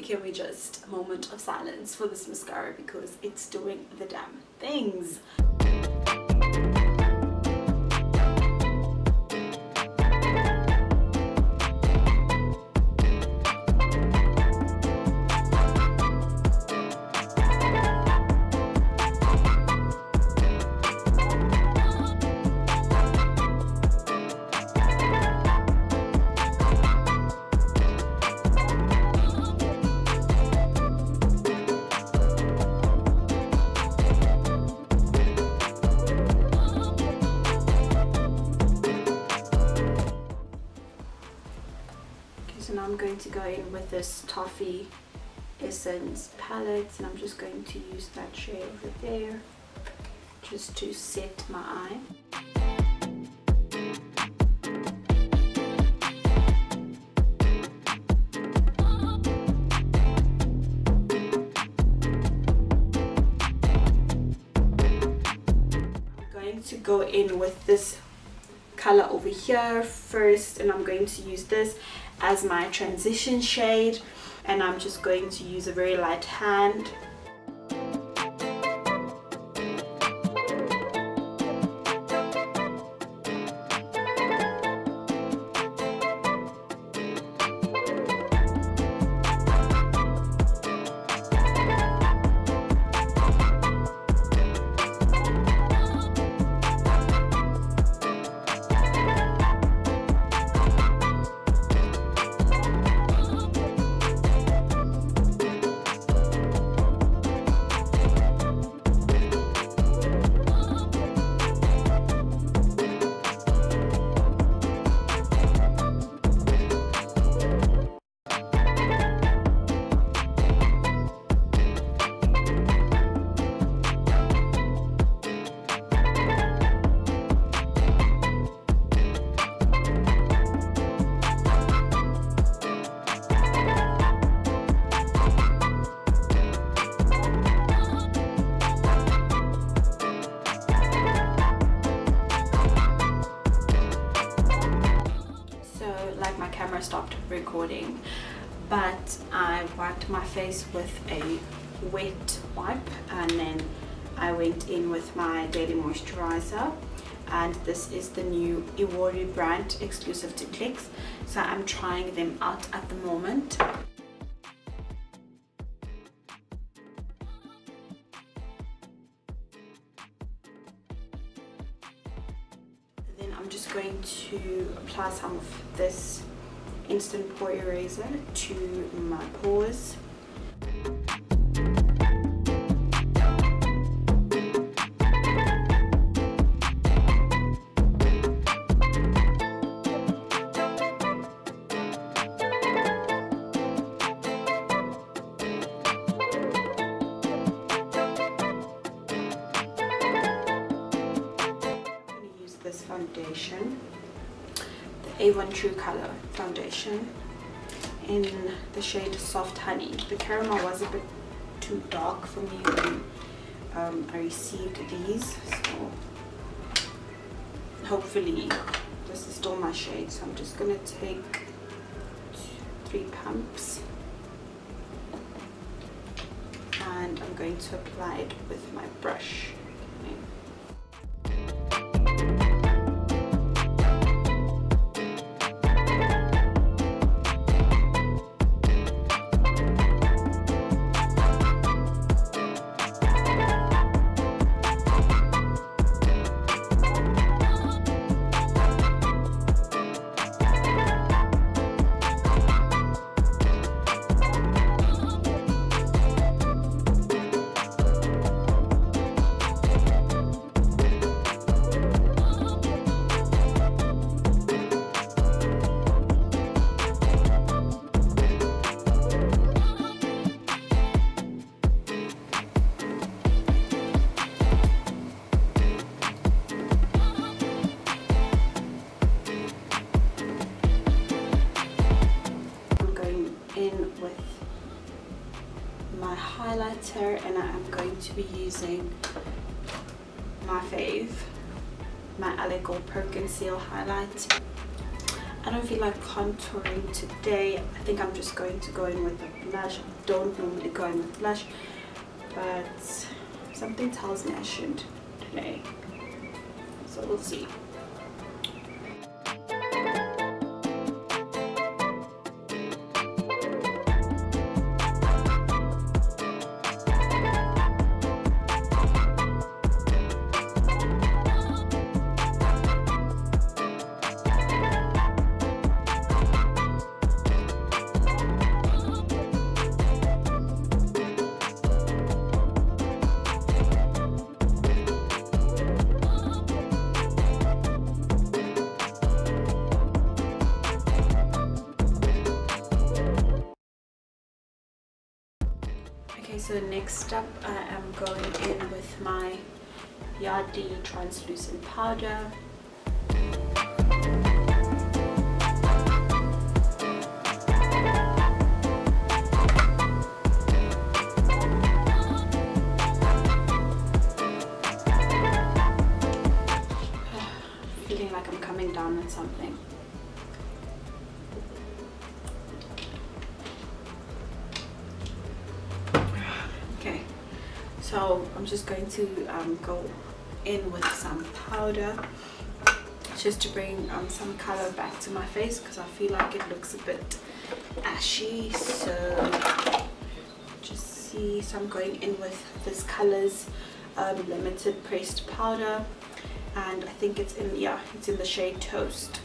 can we just a moment of silence for this mascara because it's doing the damn things. So now I'm going to go in with this Toffee Essence palette, and I'm just going to use that shade over there just to set my eye. I'm going to go in with this color over here first, and I'm going to use this as my transition shade, and I'm just going to use a very light hand. Stopped recording, but I wiped my face with a wet wipe, and then I went in with my daily moisturizer, and this is the new Iwori brand exclusive to Clicks, so I'm trying them out at the moment. Then I'm just going to apply some of this instant pore eraser to my pores. I'm going to use this foundation, Avon True color foundation in the shade Soft Honey. The caramel was a bit too dark for me when I received these, so hopefully this is still my shade. So I'm just gonna take 3 pumps and I'm going to apply it with my brush. Okay. highlighter, and I am going to be using my fave, my Alec Gold Pro Conceal highlight. I don't feel like contouring today. I think I'm just going to go in with a blush. I don't normally go in with blush, but something tells me I should today, so we'll see. Okay, so next up I am going in with my Yardley Translucent powder. Feeling like I'm coming down with something. Okay, so I'm just going to go in with some powder just to bring some color back to my face, because I feel like it looks a bit ashy. So just see, so I'm going in with this Colors limited pressed powder, and I think it's in, yeah, it's in the shade Toast.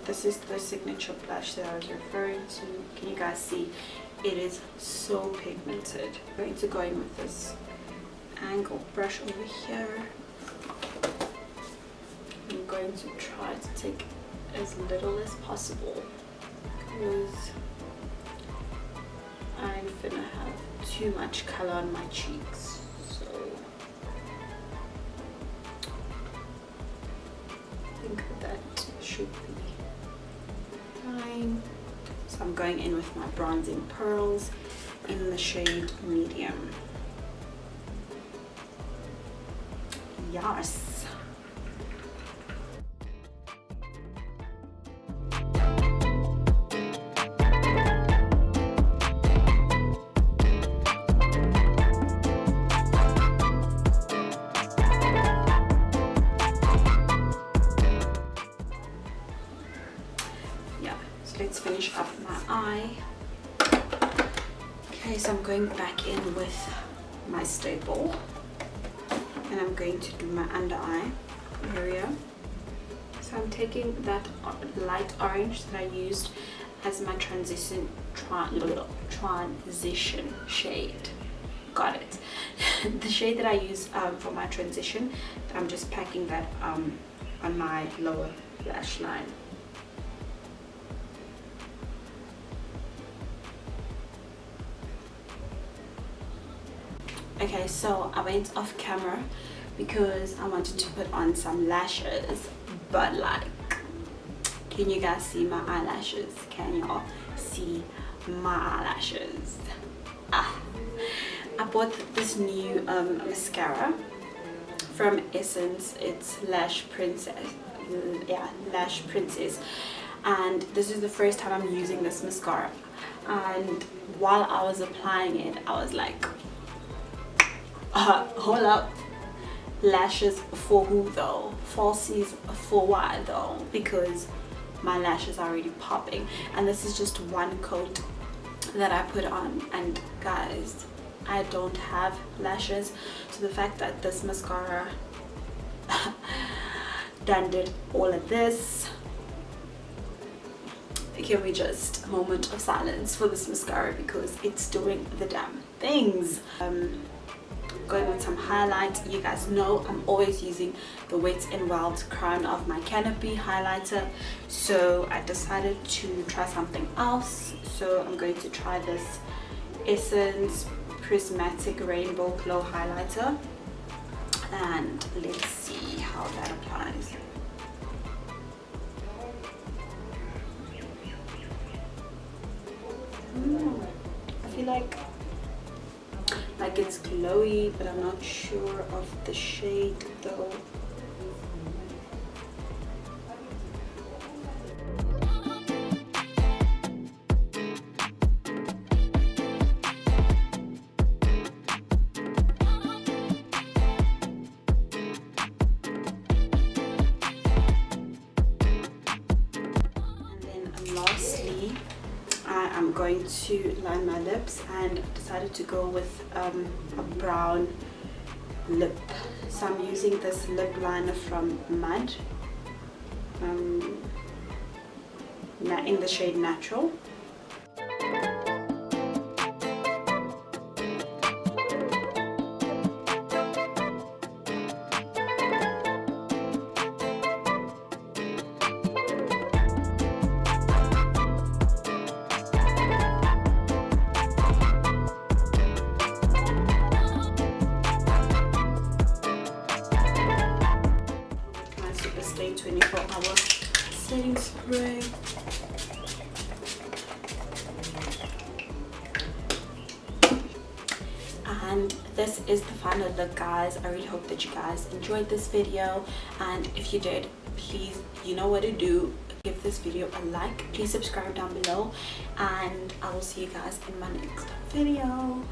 This is the signature blush that I was referring to. Can you guys see? It is so pigmented. I'm going to go in with this angle brush over here. I'm going to try to take as little as possible, because I'm gonna have too much color on my cheeks. So I think that should be fine. So I'm going in with my bronzing pearls in the shade Medium. Yes. Let's finish up my eye. Okay, so I'm going back in with my staple, and I'm going to do my under eye area. So I'm taking that light orange that I used as my transition shade. Got it. The shade that I use for my transition, I'm just packing that on my lower lash line. Okay, so I went off camera because I wanted to put on some lashes, but like, can you guys see my eyelashes? Can y'all see my eyelashes? I bought this new mascara from Essence. It's Lash Princess. Yeah, Lash Princess. And this is the first time I'm using this mascara. And while I was applying it, I was like, hold up, lashes for who though? Falsies for why though? Because my lashes are already popping, and this is just one coat that I put on, and guys, I don't have lashes, so the fact that this mascara done did all of this, can we just moment of silence for this mascara, because it's doing the damn things. Going with some highlight. You guys know I'm always using the Wet n Wild Crown of my Canopy highlighter, so I decided to try something else. So I'm going to try this Essence Prismatic Rainbow Glow highlighter, and let's see how that applies. I feel like it's glowy, but I'm not sure of the shade though. Lastly, I am going to line my lips, and decided to go with a brown lip. So I'm using this lip liner from Mud in the shade Natural. Stay 24-hour setting spray. And this is the final look, guys. I really hope that you guys enjoyed this video, and if you did, please, you know what to do. Give this video a like, please subscribe down below, and I will see you guys in my next video.